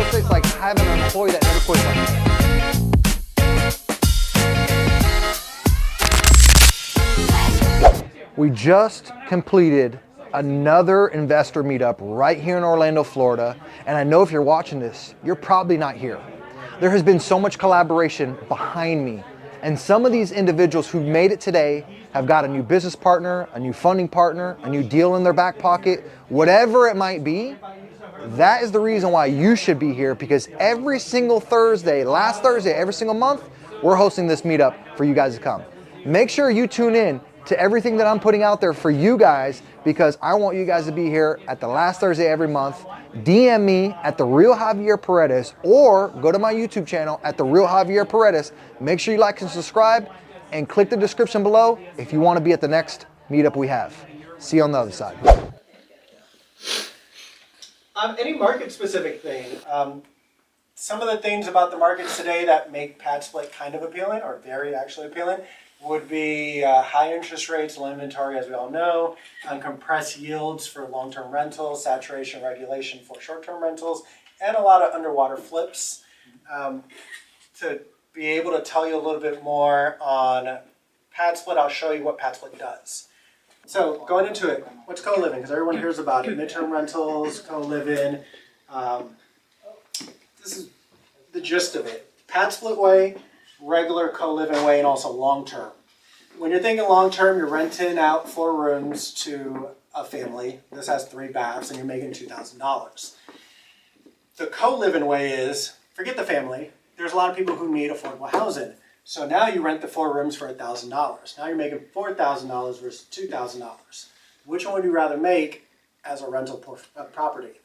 estate's like having an employee that never quits on you. We just completed another investor meetup right here in Orlando, Florida. And I know if you're watching this, you're probably not here. There has been so much collaboration behind me. And some of these individuals who made it today have got a new business partner, a new funding partner, a new deal in their back pocket, whatever it might be. That is the reason why you should be here, because every single Thursday, last Thursday, every single month, we're hosting this meetup for you guys to come. Make sure you tune in to everything that I'm putting out there for you guys, because I want you guys to be here at the last Thursday every month. DM me at The Real Javier Paredes, or go to my YouTube channel at The Real Javier Paredes. Make sure you like and subscribe, and click the description below if you want to be at the next meetup we have. See you on the other side. Any market-specific thing. Some of the things about the markets today that make PadSplit kind of appealing, or very actually appealing, would be high interest rates, low inventory, as we all know, compressed yields for long-term rentals, saturation regulation for short-term rentals, and a lot of underwater flips. To be able to tell you a little bit more on PadSplit, I'll show you what PadSplit does. So going into it, what's co-living? Because everyone hears about it. Midterm rentals, co-living. This is the gist of it. PadSplit way, regular co-living way, and also long-term. When you're thinking long-term, you're renting out 4 rooms to a family. This has 3 baths, and you're making $2,000. The co-living way is, forget the family. There's a lot of people who need affordable housing. So now you rent the 4 rooms for $1,000. Now you're making $4,000 versus $2,000. Which one would you rather make as a rental property?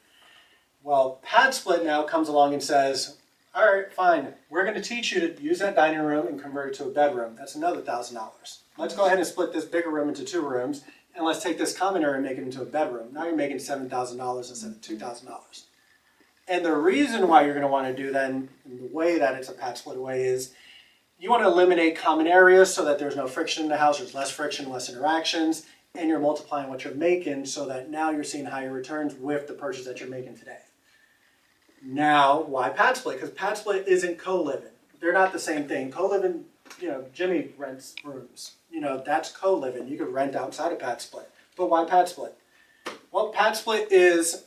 Well, PadSplit now comes along and says, all right, fine. We're going to teach you to use that dining room and convert it to a bedroom. That's another $1,000. Let's go ahead and split this bigger room into 2 rooms, and let's take this common area and make it into a bedroom. Now you're making $7,000 instead of $2,000. And the reason why you're going to want to do that in the way that it's a PadSplit way is you want to eliminate common areas so that there's no friction in the house. There's less friction, less interactions, and you're multiplying what you're making so that now you're seeing higher returns with the purchase that you're making today. Now, why PadSplit? Because PadSplit isn't co-living. They're not the same thing. Co-living, Jimmy rents rooms. That's co-living. You could rent outside of PadSplit. But why PadSplit? Well, PadSplit is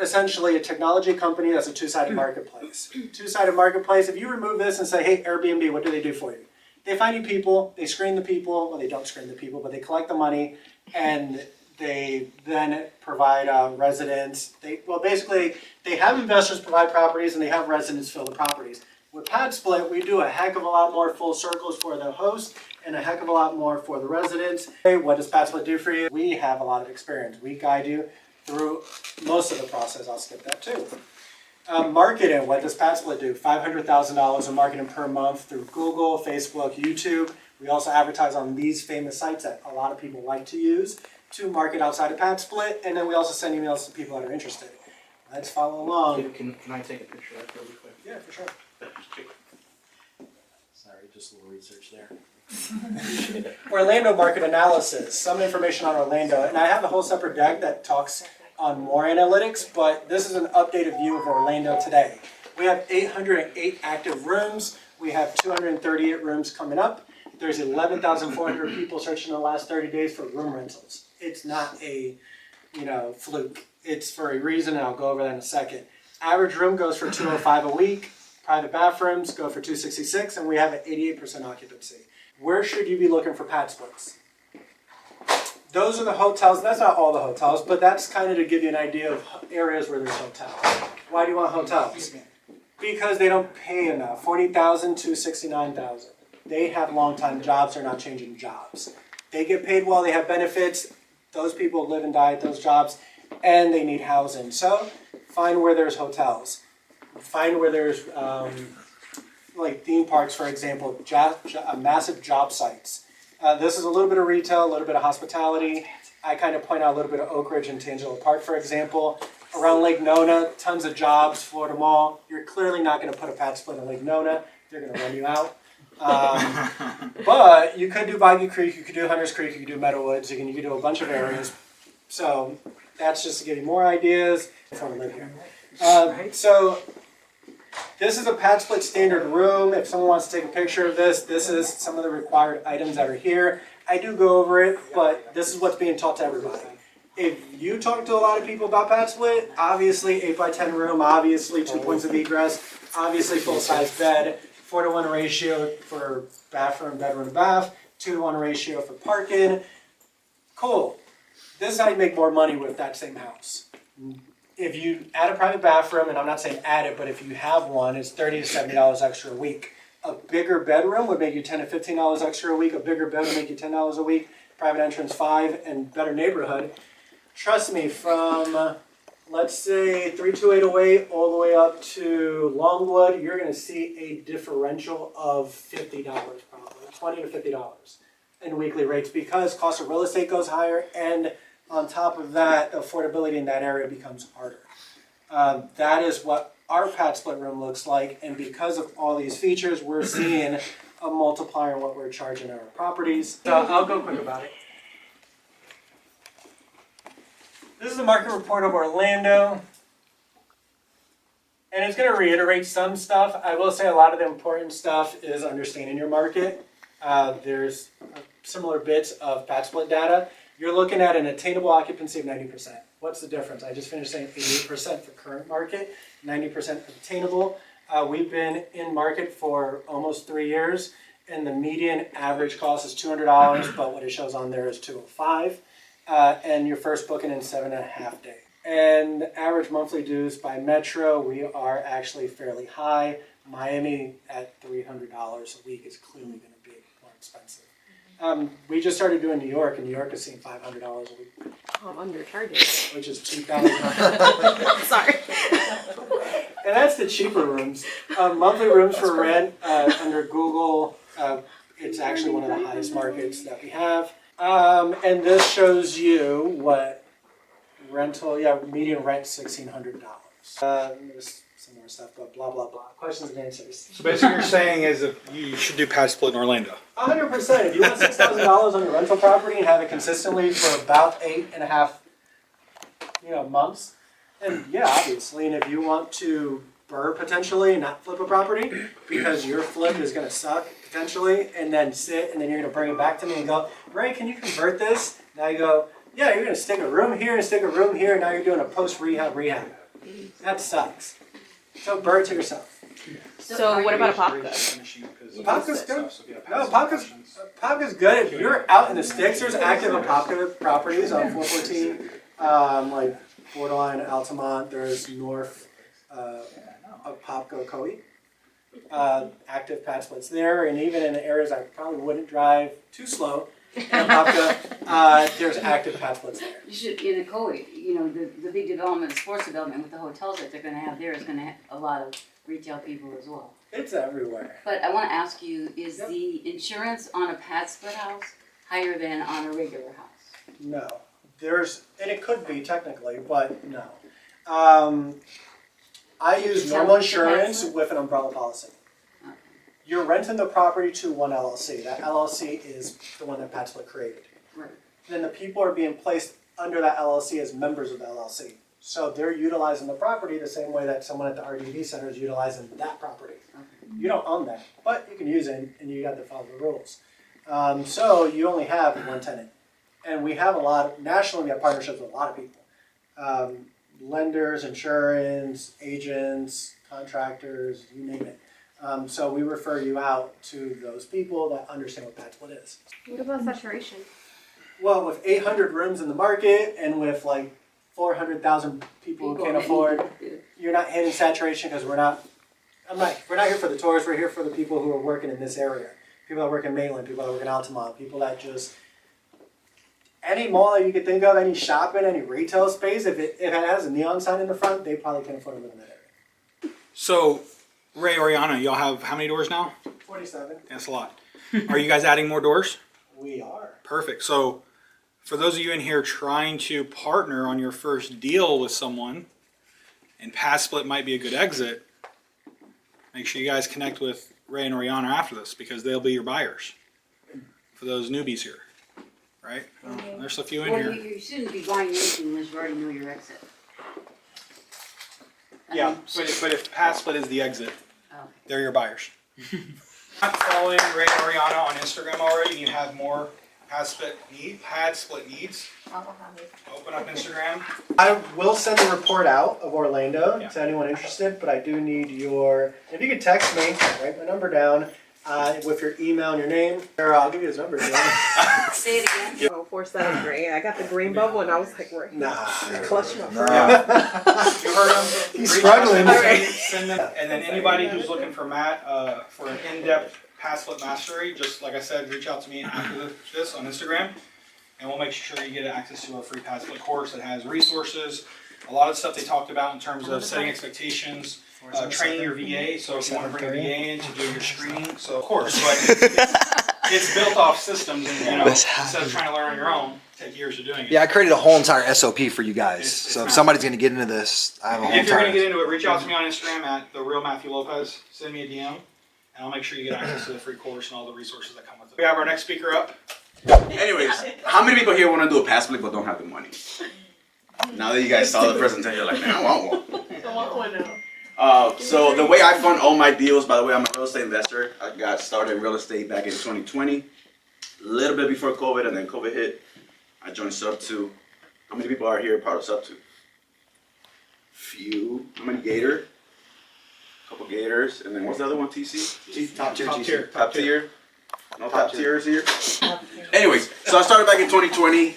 essentially a technology company that's a two-sided marketplace. Two-sided marketplace, if you remove this and say, hey, Airbnb, what do they do for you? They find you people, they screen the people, well, they don't screen the people, but they collect the money, and they then provide residents. They have investors provide properties, and they have residents fill the properties. With PadSplit, we do a heck of a lot more full circles for the host and a heck of a lot more for the residents. Hey, what does PadSplit do for you? We have a lot of experience. We guide you through most of the process. I'll skip that too. Marketing, what does PadSplit do? $500,000 in marketing per month through Google, Facebook, YouTube. We also advertise on these famous sites that a lot of people like to use to market outside of PadSplit, and then we also send emails to people that are interested. Let's follow along. Can I take a picture of that really quick? Yeah, for sure. Sorry, just a little research there. Orlando market analysis, some information on Orlando, and I have a whole separate deck that talks on more analytics, but this is an updated view of Orlando today. We have 808 active rooms. We have 238 rooms coming up. There's 11,400 people searching in the last 30 days for room rentals. It's not a, fluke. It's for a reason, and I'll go over that in a second. Average room goes for $205 a week. Private bathrooms go for $266, and we have an 88% occupancy. Where should you be looking for PadSplits? Those are the hotels. That's not all the hotels, but that's kind of to give you an idea of areas where there's hotels. Why do you want hotels? Because they don't pay enough. $40,000 to $69,000. They have long-time jobs. They're not changing jobs. They get paid well. They have benefits. Those people live and die at those jobs, and they need housing. So find where there's hotels. Find where there's like theme parks, for example, massive job sites. This is a little bit of retail, a little bit of hospitality. I kind of point out a little bit of Oak Ridge and Tangelo Park, for example. Around Lake Nona, tons of jobs, Florida Mall. You're clearly not going to put a PadSplit in Lake Nona. They're going to run you out. But you could do Boggy Creek, you could do Hunters Creek, you could do Meadowwoods, you could do a bunch of areas. So that's just to give you more ideas before we live here. So This is a PadSplit standard room. If someone wants to take a picture of this, this is some of the required items that are here. I do go over it, but this is what's being taught to everybody. If you talk to a lot of people about PadSplit, obviously 8x10 room, obviously 2 points of egress, obviously full-size bed, 4-to-1 ratio for bathroom, bedroom, bath, 2-to-1 ratio for parking. Cool. This is how you make more money with that same house. If you add a private bathroom, and I'm not saying add it, but if you have one, it's $30 to $70 extra a week. A bigger bedroom would make you $10 to $15 extra a week. A bigger bed would make you $10 a week. Private entrance $5, and better neighborhood. Trust me, from let's say 32808 all the way up to Longwood, you're going to see a differential of $50 probably, $20 to $50 in weekly rates because cost of real estate goes higher, and on top of that, affordability in that area becomes harder. That is what our PadSplit room looks like, and because of all these features, we're seeing a multiplier in what we're charging our properties. So I'll go quick about it. This is the market report of Orlando, and it's going to reiterate some stuff. I will say a lot of the important stuff is understanding your market. There's similar bits of PadSplit data. You're looking at an attainable occupancy of 90%. What's the difference? I just finished saying 88% for current market, 90% attainable. We've been in market for almost 3 years, and the median average cost is $200, but what it shows on there is $205. And your first booking in 7.5 days. And average monthly dues by metro, we are actually fairly high. Miami at $300 a week is clearly going to be more expensive. We just started doing New York, and New York is seeing $500 a week. Oh, I'm undercharged. Which is $2,000. Sorry. And that's the cheaper rooms. Monthly rooms for rent under Google, it's actually one of the highest markets that we have. And this shows you what rental, median rent $1,600. There's some more stuff, but blah, blah, blah. Questions and answers. So basically what you're saying is that you should do PadSplit in Orlando. 100%. If you want $6,000 on your rental property and have it consistently for about 8.5 months, then yeah, obviously. And if you want to burr potentially and not flip a property because your flip is going to suck potentially, and then sit, and then you're going to bring it back to me and go, Ray, can you convert this? Now you go, yeah, you're going to stick a room here and stick a room here, and now you're doing a post-rehab. That sucks. So burr it to yourself. So what about a Popka? Apopka's good. No, Apopka's good. If you're out in the sticks, there's active Apopka properties on 414, like Borderline, Altamont. There's north Apopka, Coe. Active PadSplits there, and even in the areas I probably wouldn't drive too slow in Apopka, there's active PadSplits there. You should, in a COE, the big development, sports development with the hotels that they're going to have there is going to have a lot of retail people as well. It's everywhere. But I want to ask you, is the insurance on a PadSplit house higher than on a regular house? No. And it could be technically, but no. I use normal insurance with an umbrella policy. Okay. You're renting the property to one LLC. That LLC is the one that PadSplit created. Right. Then the people are being placed under that LLC as members of the LLC. So they're utilizing the property the same way that someone at the RDV center is utilizing that property. Okay. You don't own that, but you can use it, and you got to follow the rules. So you only have one tenant. And we have nationally we have partnerships with a lot of people. Lenders, insurance, agents, contractors, you name it. So we refer you out to those people that understand what PadSplit is. What about saturation? Well, with 800 rooms in the market and with like 400,000 people who can't afford, you're not hitting saturation because we're not here for the tourists, we're here for the people who are working in this area. People that work in Mainland, people that work in Altamont, people that just, any mall that you could think of, any shopping, any retail space, if it has a neon sign in the front, they probably can afford to live in that area. So, Ray, Oriana, y'all have how many doors now? 47. That's a lot. Are you guys adding more doors? We are. Perfect. So, for those of you in here trying to partner on your first deal with someone, and PadSplit might be a good exit, make sure you guys connect with Ray and Oriana after this because they'll be your buyers for those newbies here. Right? There's a few in here. You shouldn't be buying anything unless you already know your exit. Yeah, but if PadSplit is the exit, they're your buyers. Not following Ray and Oriana on Instagram already, and you have more PadSplit needs. Open up Instagram. I will send a report out of Orlando Yeah. to anyone interested, but I do need if you could text me, write my number down, with your email and your name, or I'll give you his number if you want. Say it again. Oh, 473. I got the green bubble and I was like, right. Nah. Clutch my pearl. You heard them. He's Reach out to struggling. them, send them, and then anybody who's looking for Matt for an in-depth PadSplit mastery, just like I said, reach out to me after this on Instagram, and we'll make sure you get access to a free PadSplit course that has resources, a lot of stuff they talked about in terms of setting expectations, training your VA. So if you want to bring a VA in to do your screening, so of course, but it's built off systems, and instead of trying to learn on your own, take years of doing it. Yeah, I created a whole entire SOP for you guys. It's So if massive. somebody's going to get into this, I have a whole If you're going to entire. get into it, reach out to me on Instagram at the real Matthew Lopez. Send me a DM, and I'll make sure you get access to the free course and all the resources that come with it. We have our next speaker up. Anyways, how many people here want to do a PadSplit but don't have the money? Now that you guys saw the presentation, you're like, man, I want one. So the way I fund all my deals, by the way, I'm a real estate investor. I got started in real estate back in 2020, a little bit before COVID, and then COVID hit. I joined Sub2. How many people are here part of Sub2? Few. How many Gator? Couple Gators, and then what's the other one? TC? Top tier. Top tier. Top tier. No top tiers here. Anyways, so I started back in 2020.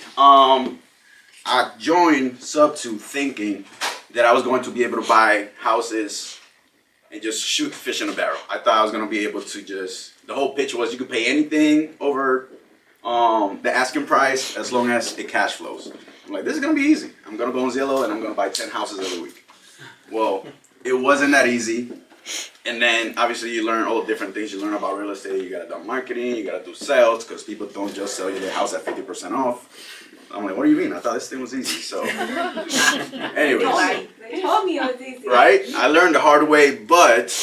I joined Sub2 thinking that I was going to be able to buy houses and just shoot fish in a barrel. I thought I was going to be able to the whole pitch was you could pay anything over the asking price as long as it cash flows. I'm like, this is going to be easy. I'm going to go on Zillow and I'm going to buy 10 houses every week. Well, it wasn't that easy. And then obviously you learn all the different things. You learn about real estate. You got to do marketing. You got to do sales because people don't just sell you their house at 50% off. I'm like, what do you mean? I thought this thing was easy. So, anyways, They told me it was easy. right? I learned the hard way, but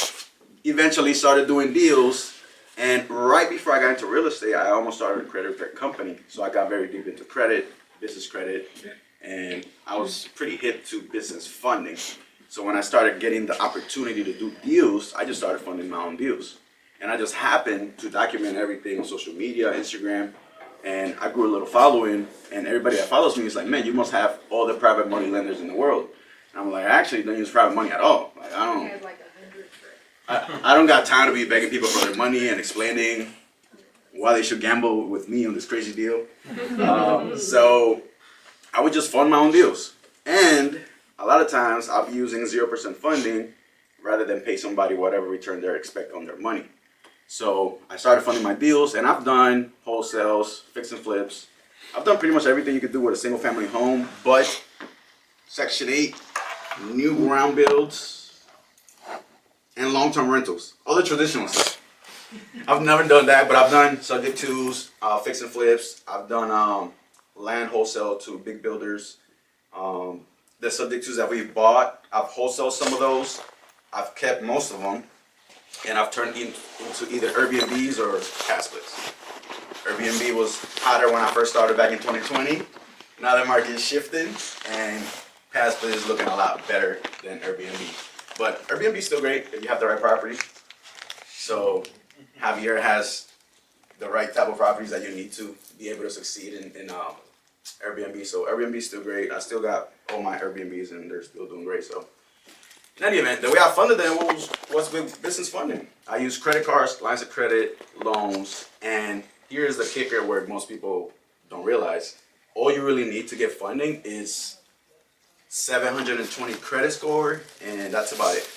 eventually started doing deals. And right before I got into real estate, I almost started a credit repair company. So I got very deep into credit, business credit, and I was pretty hip to business funding. So when I started getting the opportunity to do deals, I just started funding my own deals. And I just happened to document everything on social media, Instagram, and I grew a little following, and everybody that follows me is like, man, you must have all the private money lenders in the world. And I'm like, I actually don't use private money at all. Like, I don't got time to be begging people for their money and explaining why they should gamble with me on this crazy deal. So I would just fund my own deals. And a lot of times I'll be using 0% funding rather than pay somebody whatever return they expect on their money. So I started funding my deals, and I've done wholesales, fix and flips. I've done pretty much everything you could do with a single family home, but Section 8, new ground builds, and long-term rentals. All the traditional stuff. I've never done that, but I've done subject twos, fix and flips. I've done land wholesale to big builders. The subject twos that we've bought, I've wholesaled some of those. I've kept most of them. And I've turned into either Airbnbs or PadSplits. Airbnb was hotter when I first started back in 2020. Now the market is shifting, and PadSplit is looking a lot better than Airbnb. But Airbnb is still great if you have the right property. So Javier has the right type of properties that you need to be able to succeed in Airbnb. So Airbnb is still great. I still got all my Airbnbs, and they're still doing great. So. In any event, the way I funded them was with business funding. I used credit cards, lines of credit, loans, and here's the kicker where most people don't realize. All you really need to get funding is 720 credit score, and that's about it.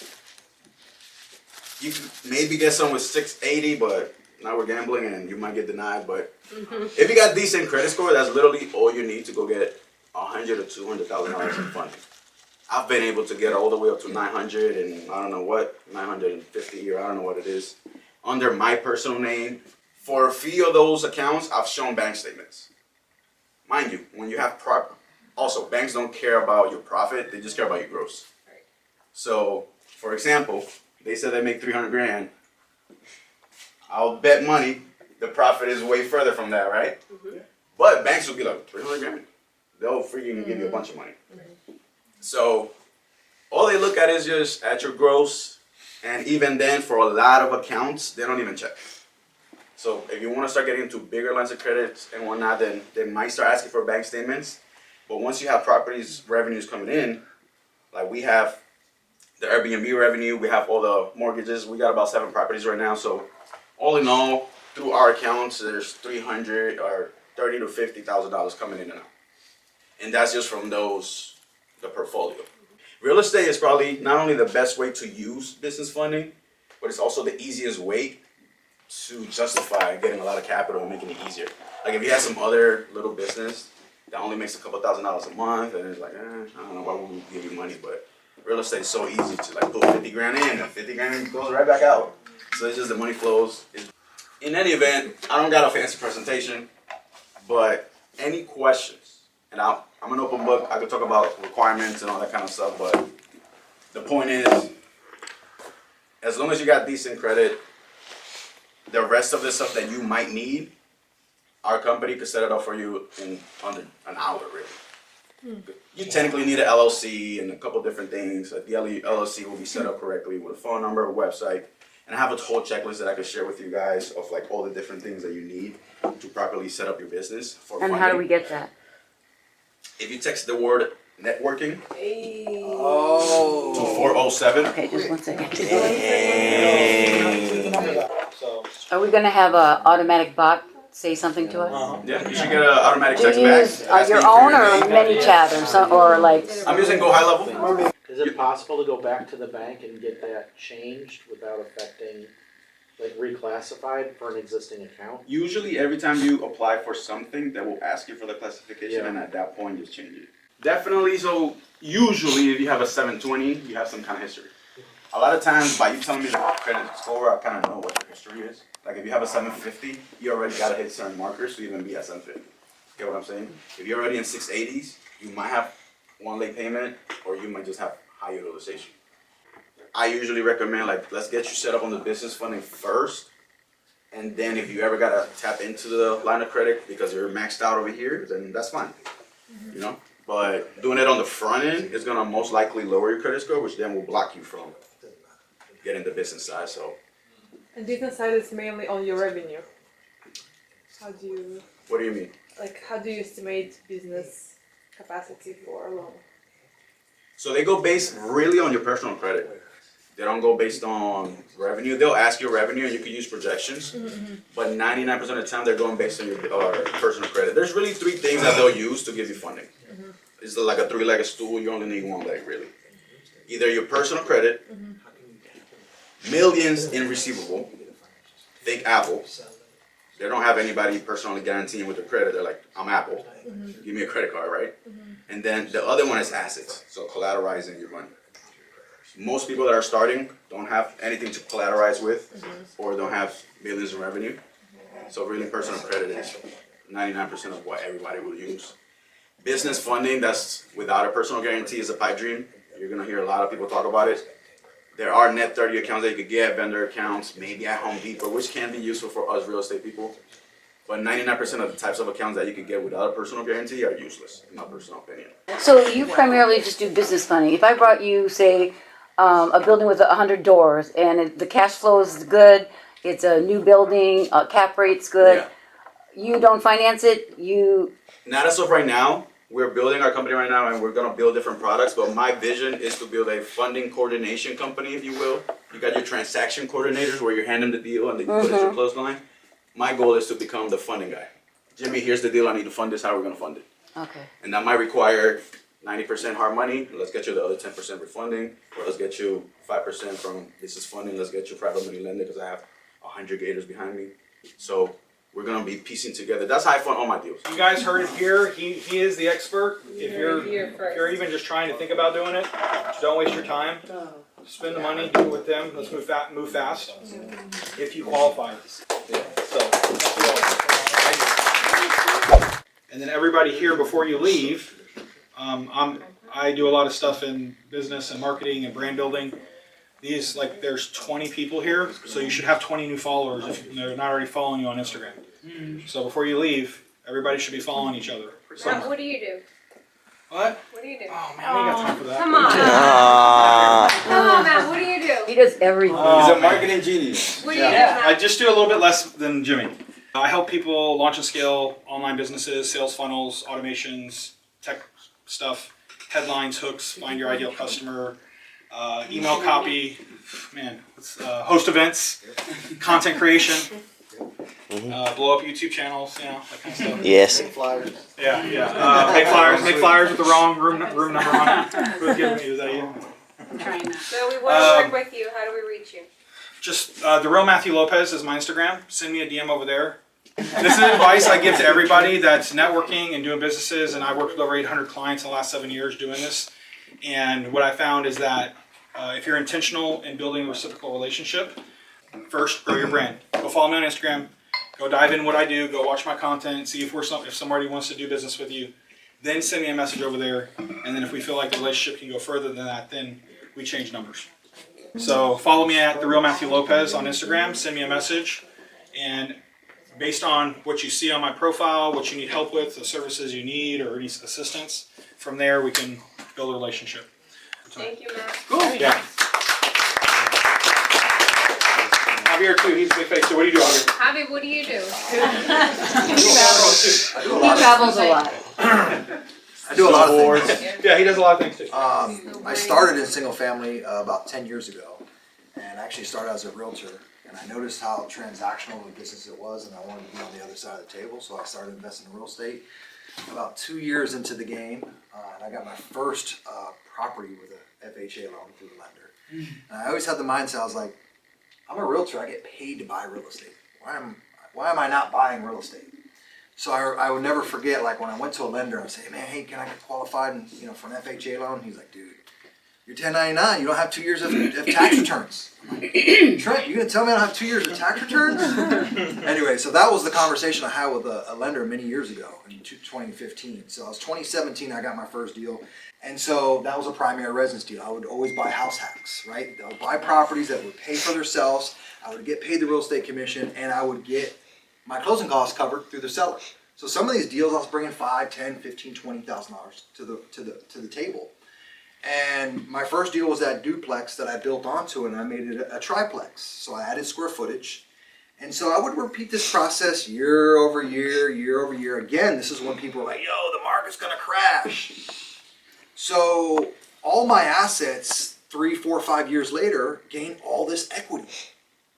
You can maybe get some with 680, but now we're gambling and you might get denied. But if you got decent credit score, that's literally all you need to go get $100,000 to $200,000 in funding. I've been able to get all the way up to 900 and I don't know what, 950 or I don't know what it is, under my personal name. For a few of those accounts, I've shown bank statements. Mind you, when you have also banks don't care about your profit, they just care about your gross. So, for example, they said they make 300 grand. I'll bet money the profit is way further from that, right? But banks will be like, 300 grand? They'll freaking give you a bunch of money. So all they look at is just at your gross And even then, for a lot of accounts, they don't even check. So if you want to start getting into bigger lines of credit and whatnot, then they might start asking for bank statements. But once you have properties revenues coming in, like we have the Airbnb revenue, we have all the mortgages. We got about 7 properties right now. So all in all, through our accounts, there's $300 or $30,000 to $50,000 coming in and out. And that's just from the portfolio. Real estate is probably not only the best way to use business funding, but it's also the easiest way to justify getting a lot of capital and making it easier. Like if you have some other little business that only makes a couple $1,000s a month, and it's like, I don't know why would we give you money, but real estate is so easy to like put 50 grand in and 50 grand goes right back out. So it's just the money flows. In any event, I don't got a fancy presentation, but any questions? And I'm an open book. I could talk about requirements and all that kind of stuff, but the point is, as long as you got decent credit, the rest of the stuff that you might need, our company could set it up for you in under an hour, really. You technically need an LLC and a couple different things. The LLC will be set up correctly with a phone number, a website, and I have a whole checklist that I could share with you guys of like all the different things that you need to properly set up your business for And funding. how do we get that? If you text the word networking Oh. to 407. Okay, just 1 second. So, Are we gonna have a automatic bot say something to us? Yeah, you should get an automatic Do you text back. use asking your you for own or name. ManyChat or some, or like? I'm using Go High Level. is it possible to go back to the bank and get that changed without affecting, like reclassified for an existing account? Usually every time you apply for something, they will ask you for the classification, Yeah. and at that point, just change it. Definitely, so usually if you have a 720, you have some kind of history. A lot of times, by you telling me the credit score, I kind of know what your history is. Like if you have a 750, you already got to hit certain markers to even be at 750. Get what I'm saying? If you're already in 680s, you might have one late payment, or you might just have high utilization. I usually recommend, like, let's get you set up on the business funding first, and then if you ever gotta tap into the line of credit because you're maxed out over here, then that's fine. You know? But doing it on the front end is gonna most likely lower your credit score, which then will block you from getting the business side. So And business side is mainly on your revenue. How do you what do you mean? how do you estimate business capacity for a loan? So they go based really on your personal credit. They don't go based on revenue. They'll ask you revenue and you can use projections, but 99% of the time they're going based on your personal credit. There's really 3 things that they'll use to give you funding. It's like a 3-legged stool. You only need 1 leg, really. Either your personal credit, millions in receivable, fake Apple. They don't have anybody personally guaranteeing with their credit. They're like, I'm Apple. Give me a credit card, right? And then the other one is assets, so collateralizing your money. Most people that are starting don't have anything to collateralize with, or don't have millions in revenue. So really personal credit is 99% of what everybody will use. Business funding that's without a personal guarantee is a pipe dream. You're gonna hear a lot of people talk about it. There are net 30 accounts that you could get, vendor accounts, maybe at Home Depot, which can be useful for us real estate people. But 99% of the types of accounts that you could get without a personal guarantee are useless, in my personal opinion. So you primarily just do business funding. If I brought you, say, a building with 100 doors and the cash flow is good, it's a new building, cap rate's good, Yeah. you don't finance it, you... Not as of right now. We're building our company right now, and we're gonna build different products. But my vision is to build a funding coordination company, if you will. You got your transaction coordinators where you hand them the deal and they put it in your close line. My goal is to become the funding guy. Jimmy, here's the deal. I need to fund this. How are we gonna fund it? Okay. And that might require 90% hard money. Let's get you the other 10% refunding, or let's get you 5% from business funding. Let's get you private money lending because I have 100 gators behind me. So we're gonna be piecing together. That's how I fund all my deals. You guys heard it here. He is the expert. If you're even just trying to think about doing it, don't waste your time. Spend the money, do it with them. Let's move fast. If you qualify. And then everybody here, before you leave, I do a lot of stuff in business and marketing and brand building. There's 20 people here, so you should have 20 new followers if they're not already following you on Instagram. So before you leave, everybody should be following each other. Matt, what do you do? What? What do you do? Oh man, we ain't got time for that. Come on. Come on, Matt. What do you do? He does everything. He's a marketing genius. What do you do, Yeah, I Matt? just do a little bit less than Jimmy. I help people launch and scale online businesses, sales funnels, automations, tech stuff, headlines, hooks, find your ideal customer, email copy, host events, content creation, blow up YouTube channels, that kind of stuff. Yes. Flyers. Yeah. Make flyers with the wrong room number on it. Who's giving me? Is that you? So we want to work with you. How do we reach you? Just the real Matthew Lopez is my Instagram. Send me a DM over there. This is advice I give to everybody that's networking and doing businesses, and I've worked with over 800 clients in the last 7 years doing this. And what I found is that if you're intentional in building a reciprocal relationship, first grow your brand. Go follow me on Instagram. Go dive in what I do. Go watch my content. See if somebody wants to do business with you. Then send me a message over there. And then if we feel like the relationship can go further than that, then we change numbers. So follow me at the real Matthew Lopez on Instagram. Send me a message, and based on what you see on my profile, what you need help with, the services you need, or any assistance, from there we can build a relationship. Thank you, Matt. Cool. Yeah. Javier too. He's a big face. So what do you do, Javier? Javi, what do you do? He travels a lot. I do a lot of things. Yeah, he does a lot of things too. I started in single family about 10 years ago, and I actually started as a realtor. And I noticed how transactional of a business it was, and I wanted to be on the other side of the table, so I started investing in real estate. About 2 years into the game, and I got my first property with a FHA loan through the lender. And I always had the mindset, I was like, I'm a realtor, I get paid to buy real estate. Why am I not buying real estate? So I would never forget, like when I went to a lender, I'd say, man, hey, can I get qualified for an FHA loan? He's like, dude, you're 1099, you don't have 2 years of tax returns. I'm like, Trent, you gonna tell me I don't have 2 years of tax returns? Anyway, so that was the conversation I had with a lender many years ago in 2015. So I was 2017, I got my first deal. And so that was a primary residence deal. I would always buy house hacks, right? I would buy properties that would pay for themselves. I would get paid the real estate commission, and I would get my closing costs covered through the seller. So some of these deals I was bringing $5,000, $10,000, $15,000, $20,000 to the table. And my first deal was that duplex that I built onto, and I made it a triplex. So I added square footage. And so I would repeat this process year over year, year over year. Again, this is when people are like, yo, the market's gonna crash. So all my assets, 3, 4, 5 years later, gained all this equity.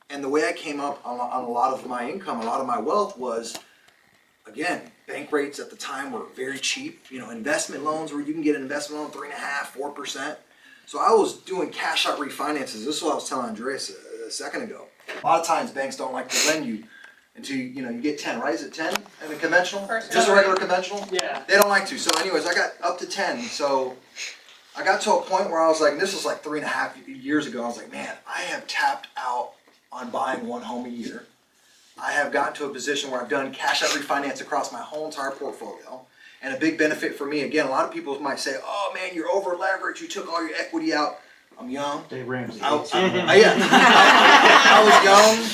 And the way I came up on a lot of my income, a lot of my wealth was, again, bank rates at the time were very cheap. Investment loans where you can get an investment loan 3.5%, 4%. So I was doing cash out refinances. This is what I was telling Andreas a second ago. A lot of times banks don't like to lend you until you get 10, right? Is it 10 in a conventional? Just a regular conventional? Yeah. They don't like to. So anyways, I got up to 10. So I got to a point where I was like, this was like 3.5 years ago. I was like, man, I have tapped out on buying one home a year. I have gotten to a position where I've done cash out refinance across my whole entire portfolio. And a big benefit for me, again, a lot of people might say, oh man, you're over leveraged, you took all your equity out. I'm young. Dave Ramsey. I was young.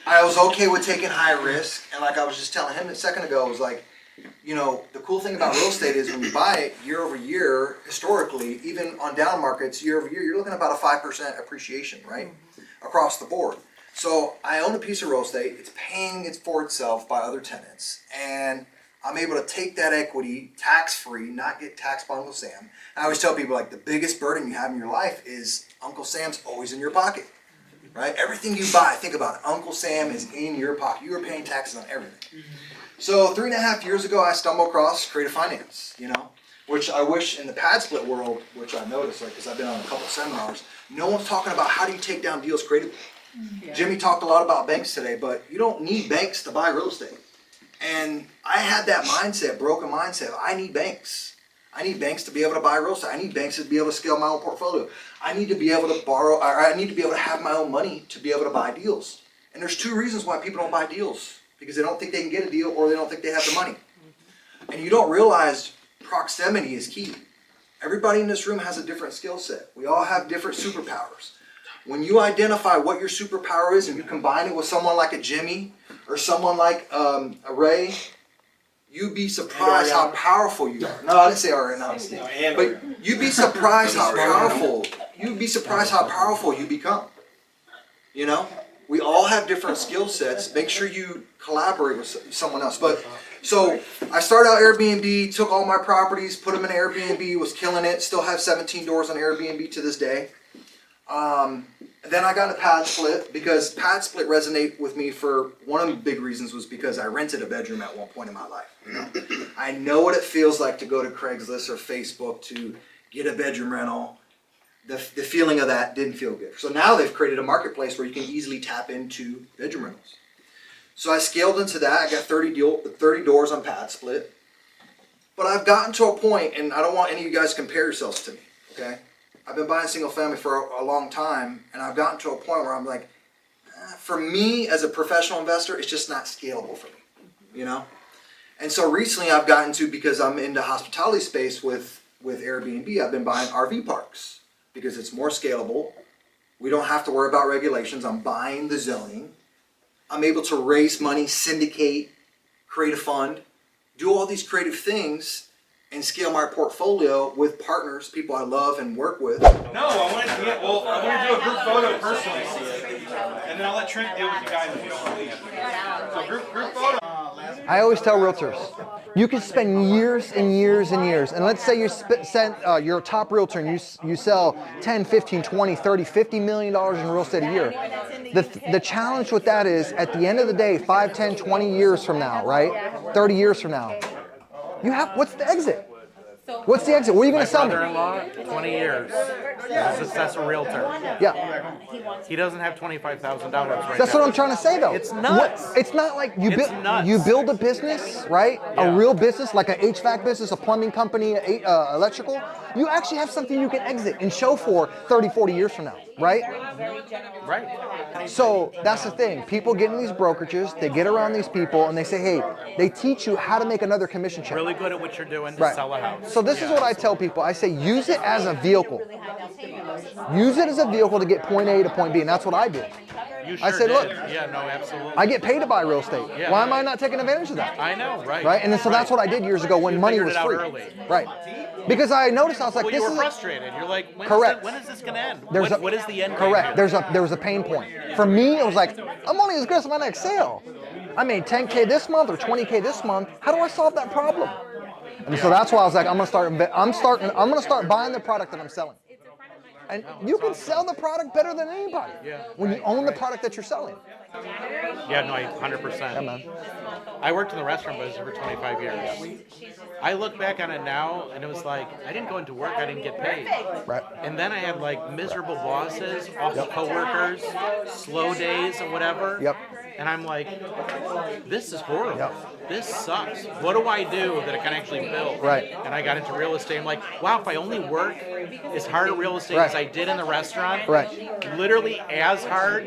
I was okay with taking high risk. And like I was just telling him a second ago, it was like, the cool thing about real estate is when you buy it year over year, historically, even on down markets, year over year, you're looking at about a 5% appreciation, right? Across the board. So I own a piece of real estate. It's paying for itself by other tenants. And I'm able to take that equity tax-free, not get taxed by Uncle Sam. I always tell people, like, the biggest burden you have in your life is Uncle Sam's always in your pocket, right? Everything you buy, think about it. Uncle Sam is in your pocket. You are paying taxes on everything. So 3.5 years ago, I stumbled across creative finance, which I wish in the PadSplit world, which I noticed, because I've been on a couple seminars, no one's talking about how do you take down deals creatively. Yeah. Jimmy talked a lot about banks today, but you don't need banks to buy real estate. And I had that mindset, broken mindset. I need banks. I need banks to be able to buy real estate. I need banks to be able to scale my own portfolio. I need to be able to borrow, or I need to be able to have my own money to be able to buy deals. And there's 2 reasons why people don't buy deals. Because they don't think they can get a deal, or they don't think they have the money. And you don't realize proximity is key. Everybody in this room has a different skill set. We all have different superpowers. When you identify what your superpower is and you combine it with someone like a Jimmy or someone like a Ray, you'd be surprised how powerful you are. No, I didn't say Ariana. But you'd be surprised how powerful. You'd be surprised how powerful you become. You know, we all have different skill sets. Make sure you collaborate with someone else. But so I started out Airbnb, took all my properties, put them in Airbnb, was killing it. Still have 17 doors on Airbnb to this day. Then I got a PadSplit because PadSplit resonated with me for one of the big reasons was because I rented a bedroom at one point in my life. You know, I know what it feels like to go to Craigslist or Facebook to get a bedroom rental. The feeling of that didn't feel good. So now they've created a marketplace where you can easily tap into bedroom rentals. So I scaled into that. I got 30 doors on PadSplit. But I've gotten to a point, and I don't want any of you guys to compare yourselves to me, okay? I've been buying single family for a long time, and I've gotten to a point where I'm like, for me as a professional investor, it's just not scalable for me, you know? And so recently I've gotten to, because I'm in the hospitality space with Airbnb, I've been buying RV parks because it's more scalable. We don't have to worry about regulations. I'm buying the zoning. I'm able to raise money, syndicate, create a fund, do all these creative things, and scale my portfolio with partners, people I love and work with. No, I want to do a group photo personally, and then I'll let Trent deal with you guys if you don't believe. So group photo. I always tell realtors, you can spend years and years and years, and let's say you're a top realtor and you sell 10, 15, 20, 30, $50 million in real estate a year. The challenge with that is, at the end of the day, 5, 10, 20 years from now, right? 30 years from now, what's the exit? What's the exit? What are you going to sell me? Brother-in-law, 20 years. He's a successful realtor. Yeah. He doesn't have $25,000 right now. That's what I'm trying to say, though. It's nuts. It's not like you build a business, right? Yeah. A real business, like an HVAC business, a plumbing company, electrical. You actually have something you can exit and show for 30, 40 years from now, right? Right. So that's the thing. People get in these brokerages, they get around these people, and they say, hey, they teach you how to make another commission check. Really good at what you're doing to sell a house. So this is what I tell people. I say, use it as a vehicle. Use it as a vehicle to get point A to point B, and that's what I did. You sure I said, did. look, Yeah, no, absolutely. I get paid to buy real estate. Yeah. Why am I not taking advantage of that? I know, right. Right? And then, so that's what I did years ago when money was free. Early. Right. Because I noticed, I was like, Well, this you were is frustrated. You're like, when is this going to end? What is the end game? Correct. There was a pain point. For me, it was like, I'm only as good as my next sale. I made 10K this month or 20K this month. How do I solve that problem? And so that's why I was like, I'm gonna start buying the product that I'm selling. And you can sell the product better than anybody when you own the product that you're selling. Yeah, no, 100%. Yeah, man. I worked in the restaurant business for 25 years. I look back on it now, and it was like, I didn't go into work, I didn't get paid. Right. And then I had like miserable bosses, awful coworkers, slow days and whatever. Yep. And I'm like, this is horrible. Yep. This sucks. What do I do that I can actually build? Right. And I got into real estate. I'm like, wow, if I only work as hard at real estate as I did in the restaurant, literally as hard,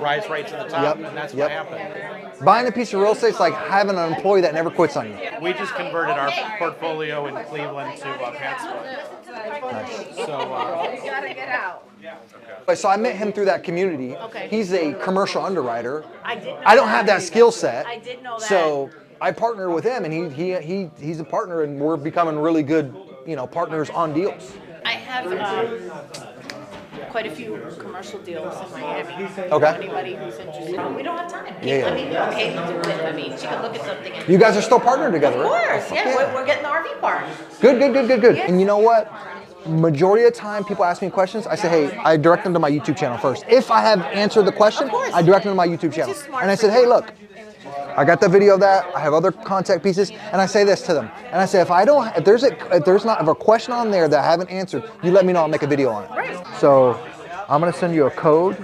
rise right to the top. And that's what happened. Buying a piece of real estate is like having an employee that never quits on you. We just converted our portfolio in Cleveland to PadSplit. Nice. So, You gotta get out. So I met him through that community. Okay. He's a commercial underwriter. I did know I don't have that skill set. I did know that. So I partner with him, and he's a partner, and we're becoming really good, partners on deals. I have quite a few commercial deals in Miami. Okay. Anybody who's interested. We don't have time. Yeah. I mean, we're okay to do it. I mean, she could look at something. And You guys are still partnered together, of right? course, yeah. We're getting the RV park. Good. And you know what? Majority of the time, people ask me questions. I say, hey, I direct them to my YouTube channel first. If I have answered the question, I direct them to my YouTube channel. And I said, hey, look, I got the video of that. I have other contact pieces, and I say this to them. And I say, if there's a question on there that I haven't answered, you let me know. I'll make a video on it. Right. So I'm gonna send you a code.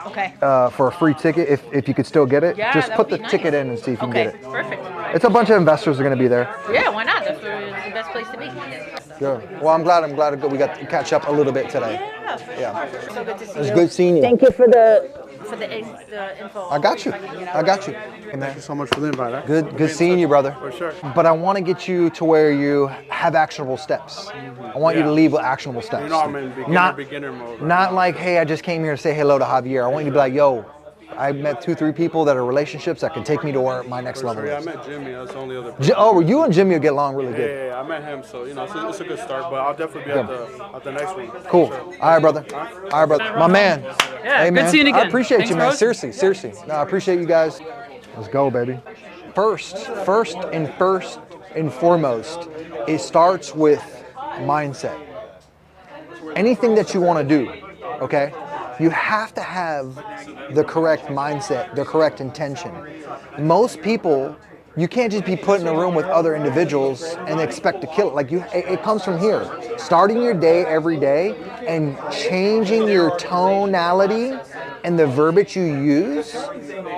Okay. For a free ticket, if you could still get it. Yeah, Just that put would the be ticket nice. in and see if you can Okay, get it. perfect. It's a bunch of investors are gonna be there. Yeah, why not? That's the best place to be. Good. Well, I'm glad we got to catch up a little bit today. Yeah. So good to see It was you. good seeing you. Thank you for the info. I got you. Hey, man. Thank you so much for the invite. Huh? Good seeing you, brother. For sure. But I want to get you to where you have actionable steps. I want you to leave with actionable steps. You know I'm in beginner mode. Right? Not like, hey, I just came here to say hello to Javier. I want you to be like, yo, I met 2-3 people that are relationships that can take me to where my next level Yeah, I is. met Jimmy. That's the only other person. Oh, you and Jimmy will get along really good. Yeah, I met him, so it's a good start. But I'll definitely be at the next one. Cool. Sure. All right, brother. My man. Yeah, Hey, good man. seeing you again. I appreciate Thanks you, for man. hosting. Seriously. No, I appreciate you guys. Let's go, baby. First and foremost, it starts with mindset. Anything that you want to do, okay, you have to have the correct mindset, the correct intention. Most people, you can't just be put in a room with other individuals and expect to kill it. Like it comes from here. Starting your day every day and changing your tonality and the verbiage you use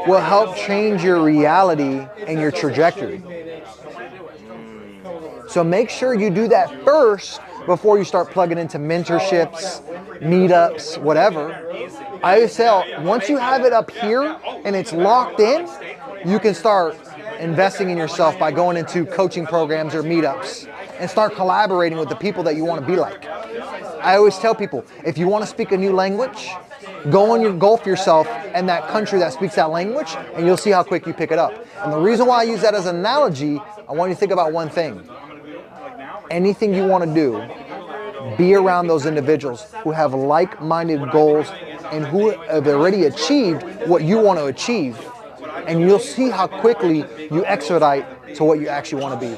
will help change your reality and your trajectory. So make sure you do that first before you start plugging into mentorships, meetups, whatever. I always tell, once you have it up here and it's locked in, you can start investing in yourself by going into coaching programs or meetups and start collaborating with the people that you want to be like. I always tell people, if you want to speak a new language, go and engulf yourself in that country that speaks that language and you'll see how quick you pick it up. And the reason why I use that as an analogy, I want you to think about one thing. Anything you want to do, be around those individuals who have like-minded goals and who have already achieved what you want to achieve. And you'll see how quickly you expedite to what you actually want to be.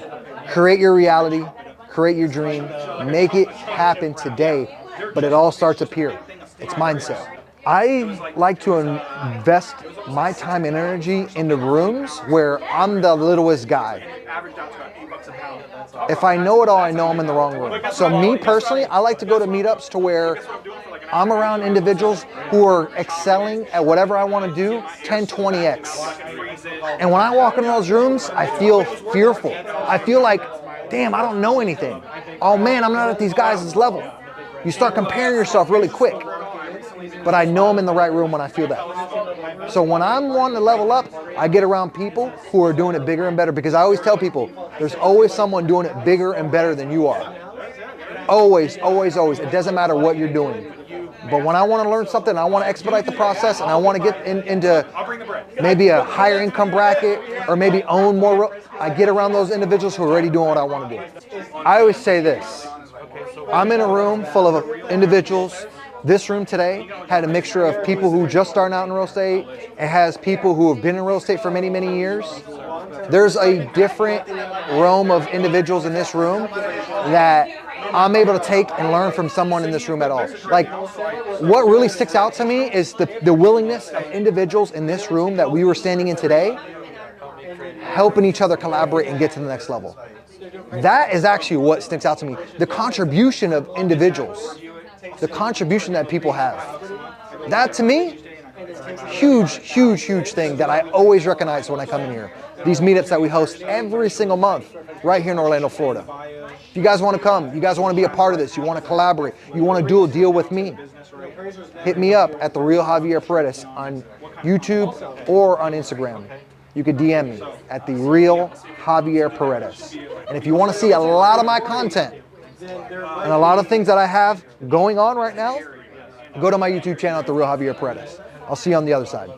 Create your reality, create your dream, make it happen today. But it all starts up here. It's mindset. I like to invest my time and energy into rooms where I'm the littlest guy. If I know it all, I know I'm in the wrong room. So me personally, I like to go to meetups to where I'm around individuals who are excelling at whatever I want to do 10, 20x. And when I walk in those rooms, I feel fearful. I feel like, damn, I don't know anything. Oh man, I'm not at these guys' level. You start comparing yourself really quick. But I know I'm in the right room when I feel that. So when I'm wanting to level up, I get around people who are doing it bigger and better, because I always tell people, there's always someone doing it bigger and better than you are. Always, always, always. It doesn't matter what you're doing. But when I want to learn something, I want to expedite the process, and I want to get into maybe a higher income bracket or maybe own more, I get around those individuals who are already doing what I want to do. I always say this. I'm in a room full of individuals. This room today had a mixture of people who just starting out in real estate. It has people who have been in real estate for many, many years. There's a different realm of individuals in this room that I'm able to take and learn from someone in this room at all. Like, what really sticks out to me is the willingness of individuals in this room that we were standing in today, helping each other collaborate and get to the next level. That is actually what sticks out to me. The contribution of individuals, the contribution that people have. That to me, huge, huge, huge thing that I always recognize when I come in here. These meetups that we host every single month right here in Orlando, Florida. If you guys want to come, you guys want to be a part of this, you want to collaborate, you want to do a deal with me, hit me up at The Real Javier Paredes on YouTube or on Instagram. You could DM me at The Real Javier Paredes. And if you want to see a lot of my content and a lot of things that I have going on right now, go to my YouTube channel at The Real Javier Paredes. I'll see you on the other side.